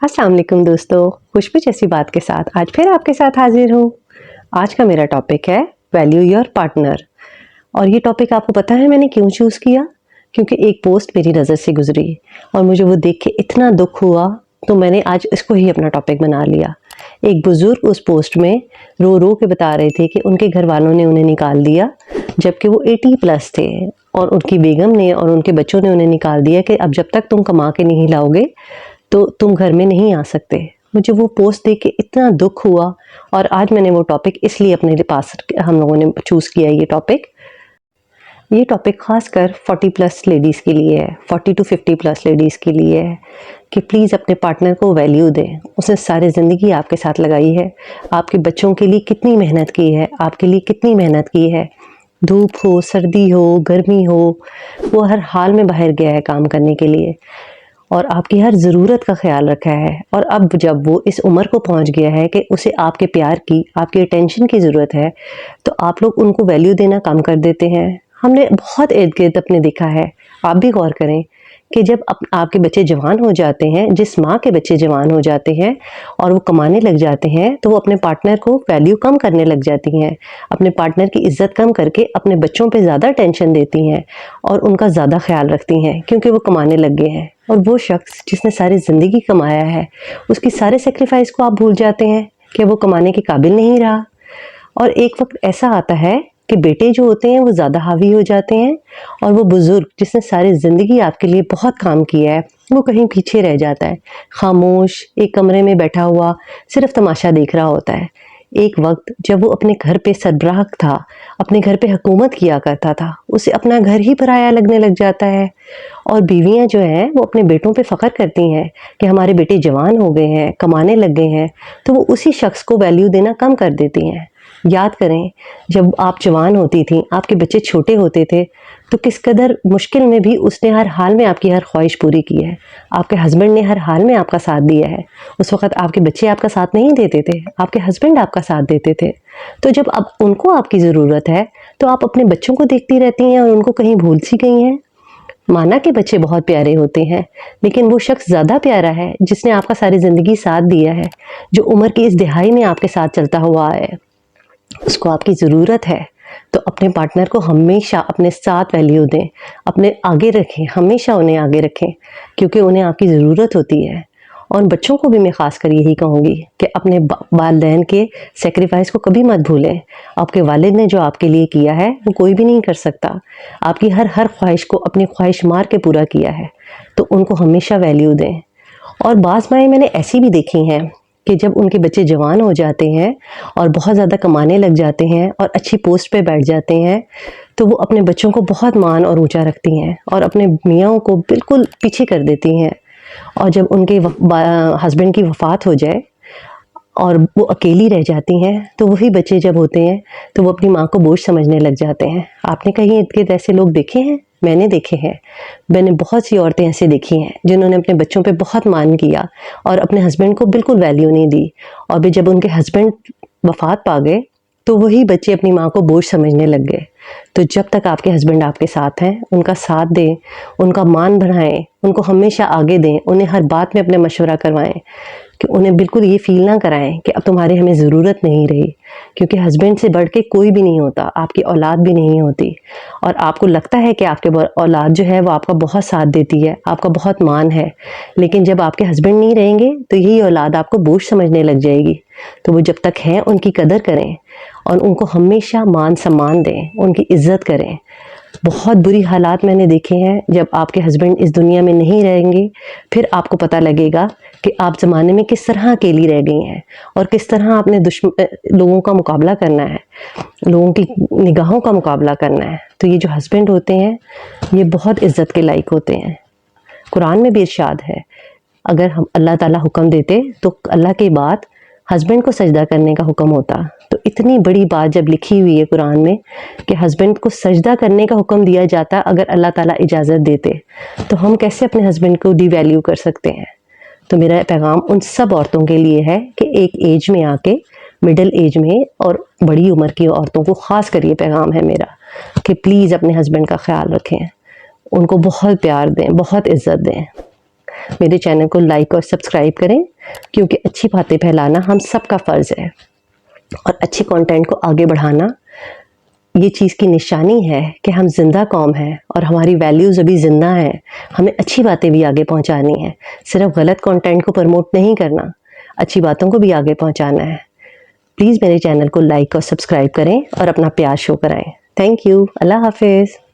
अस्सलाम वालेकुम दोस्तों, खुशबू जैसी बात के साथ आज फिर आपके साथ हाजिर हूँ। आज का मेरा टॉपिक है वैल्यू योर पार्टनर। और ये टॉपिक आपको पता है मैंने क्यों चूज़ किया? क्योंकि एक पोस्ट मेरी नज़र से गुजरी और मुझे वो देख के इतना दुख हुआ, तो मैंने आज इसको ही अपना टॉपिक बना लिया। एक बुजुर्ग उस पोस्ट में रो रो के बता रहे थे कि उनके घर वालों ने उन्हें निकाल दिया जबकि वो 80 प्लस थे, और उनकी बेगम ने और उनके बच्चों ने उन्हें निकाल दिया कि अब जब तक तुम कमा के नहीं लाओगे तो तुम घर में नहीं आ सकते। मुझे वो पोस्ट देख के इतना दुख हुआ, और आज मैंने वो टॉपिक इसलिए अपने पास हम लोगों ने चूज़ किया। ये टॉपिक खासकर 40 प्लस लेडीज़ के लिए है, 40 टू 50 प्लस लेडीज़ के लिए है कि प्लीज़ अपने पार्टनर को वैल्यू दें। उसने सारी ज़िंदगी आपके साथ लगाई है, आपके बच्चों के लिए कितनी मेहनत की है, आपके लिए कितनी मेहनत की है। धूप हो, सर्दी हो, गर्मी हो, वो हर हाल में बाहर गया है काम करने के लिए और आपकी हर ज़रूरत का ख्याल रखा है। और अब जब वो इस उम्र को पहुंच गया है कि उसे आपके प्यार की, आपकी अटेंशन की ज़रूरत है, तो आप लोग उनको वैल्यू देना कम कर देते हैं। हमने बहुत इर्द-गिर्द अपने देखा है, आप भी गौर करें कि जब आपके बच्चे जवान हो जाते हैं, जिस माँ के बच्चे जवान हो जाते हैं और वो कमाने लग जाते हैं, तो वो अपने पार्टनर को वैल्यू कम करने लग जाती हैं। अपने पार्टनर की इज़्ज़त कम करके अपने बच्चों पे ज़्यादा टेंशन देती हैं और उनका ज़्यादा ख्याल रखती हैं क्योंकि वो कमाने लग गए हैं। और वो शख्स जिसने सारी ज़िंदगी कमाया है, उसकी सारे सैक्रिफाइस को आप भूल जाते हैं कि वो कमाने के काबिल नहीं रहा। और एक वक्त ऐसा आता है कि बेटे जो होते हैं वो ज़्यादा हावी हो जाते हैं और वो बुज़ुर्ग जिसने सारी ज़िंदगी आपके लिए बहुत काम किया है, वो कहीं पीछे रह जाता है, खामोश एक कमरे में बैठा हुआ सिर्फ तमाशा देख रहा होता है। एक वक्त जब वो अपने घर पे सरबराह था, अपने घर पे हुकूमत किया करता था, उसे अपना घर ही पराया लगने लग जाता है। और बीवियां जो हैं वो अपने बेटों पे फ़ख्र करती हैं कि हमारे बेटे जवान हो गए हैं, कमाने लग गए हैं, तो वो उसी शख्स को वैल्यू देना कम कर देती हैं। याद करें, जब आप जवान होती थीं, आपके बच्चे छोटे होते थे, तो किस कदर मुश्किल में भी उसने हर हाल में आपकी हर ख्वाहिश पूरी की है। आपके हस्बैंड ने हर हाल में आपका साथ दिया है। उस वक़्त आपके बच्चे आपका साथ नहीं देते थे, आपके हस्बैंड आपका साथ देते थे। तो जब अब उनको आपकी ज़रूरत है, तो आप अपने बच्चों को देखती रहती हैं और उनको कहीं भूल सी गई हैं। माना कि बच्चे बहुत प्यारे होते हैं, लेकिन वो शख्स ज़्यादा प्यारा है जिसने आपका सारी ज़िंदगी साथ दिया है, जो उम्र की इस दिहाई में आपके साथ चलता हुआ आया है। उसको आपकी ज़रूरत है, तो अपने पार्टनर को हमेशा अपने साथ वैल्यू दें, अपने आगे रखें, हमेशा उन्हें आगे रखें क्योंकि उन्हें आपकी ज़रूरत होती है। और बच्चों को भी मैं ख़ास कर यही कहूँगी कि अपने वालिदैन के सेक्रीफाइस को कभी मत भूलें। आपके वालिद ने जो आपके लिए किया है वो कोई भी नहीं कर सकता। आपकी हर ख्वाहिश को अपनी ख्वाहिश मार के पूरा किया है, तो उनको हमेशा वैल्यू दें। और बाज़ माएँ मैंने ऐसी भी देखी हैं कि जब उनके बच्चे जवान हो जाते हैं और बहुत ज़्यादा कमाने लग जाते हैं और अच्छी पोस्ट पे बैठ जाते हैं, तो वो अपने बच्चों को बहुत मान और ऊंचा रखती हैं और अपने मियाँ को बिल्कुल पीछे कर देती हैं। और जब उनके हस्बैंड की वफ़ात हो जाए और वो अकेली रह जाती हैं, तो वही बच्चे जब होते हैं तो वो अपनी माँ को बोझ समझने लग जाते हैं। आपने कहीं इर्द-गिर्द ऐसे लोग देखे हैं? मैंने देखे हैं। मैंने बहुत सी औरतें ऐसे देखी हैं जिन्होंने अपने बच्चों पे बहुत मान किया और अपने हस्बैंड को बिल्कुल वैल्यू नहीं दी, और फिर जब उनके हस्बैंड वफ़ात पा गए तो वही बच्चे अपनी माँ को बोझ समझने लग गए। तो जब तक आपके हस्बैंड आपके साथ हैं, उनका साथ दें, उनका मान बढ़ाएं, उनको हमेशा आगे दें, उन्हें हर बात में अपने मशवरा करवाएं कि उन्हें बिल्कुल ये फ़ील ना कराएं कि अब तुम्हारी हमें ज़रूरत नहीं रही, क्योंकि हस्बैंड से बढ़ के कोई भी नहीं होता, आपकी औलाद भी नहीं होती। और आपको लगता है कि आपके औलाद जो है वो आपका बहुत साथ देती है, आपका बहुत मान है, लेकिन जब आपके हस्बैंड नहीं रहेंगे तो यही औलाद आपको बोझ समझने लग जाएगी। तो वो जब तक हैं उनकी कदर करें और उनको हमेशा मान सम्मान दें, उनकी इज़्ज़त करें। बहुत बुरी हालात मैंने देखे हैं, जब आपके हस्बैंड इस दुनिया में नहीं रहेंगे, फिर आपको पता लगेगा कि आप ज़माने में किस तरह अकेली रह गई हैं और किस तरह आपने लोगों का मुकाबला करना है, लोगों की निगाहों का मुकाबला करना है। तो ये जो हस्बैंड होते हैं, ये बहुत इज़्ज़त के लायक होते हैं। कुरान में भी इरशाद है, अगर हम अल्लाह ताला हुक्म देते तो अल्लाह के बाद हस्बैंड को सजदा करने का हुक्म होता। तो इतनी बड़ी बात जब लिखी हुई है कुरान में कि हस्बैंड को सजदा करने का हुक्म दिया जाता अगर अल्लाह ताला इजाज़त देते, तो हम कैसे अपने हस्बैंड को डिवैल्यू कर सकते हैं। तो मेरा पैगाम उन सब औरतों के लिए है कि एक एज में आके, मिडिल एज में और बड़ी उम्र की औरतों को ख़ास कर ये पैगाम है मेरा कि प्लीज़ अपने हस्बैंड का ख्याल रखें, उनको बहुत प्यार दें, बहुत इज़्ज़त दें। میرے چینل کو لائک اور سبسکرائب کریں، کیونکہ اچھی باتیں پھیلانا ہم سب کا فرض ہے، اور اچھے کنٹینٹ کو آگے بڑھانا یہ چیز کی نشانی ہے کہ ہم زندہ قوم ہیں اور ہماری ویلیوز ابھی زندہ ہیں۔ ہمیں اچھی باتیں بھی آگے پہنچانی ہیں، صرف غلط کنٹینٹ کو پروموٹ نہیں کرنا، اچھی باتوں کو بھی آگے پہنچانا ہے۔ پلیز میرے چینل کو لائک اور سبسکرائب کریں اور اپنا پیار شو کرائیں۔ تھینک یو، اللہ حافظ۔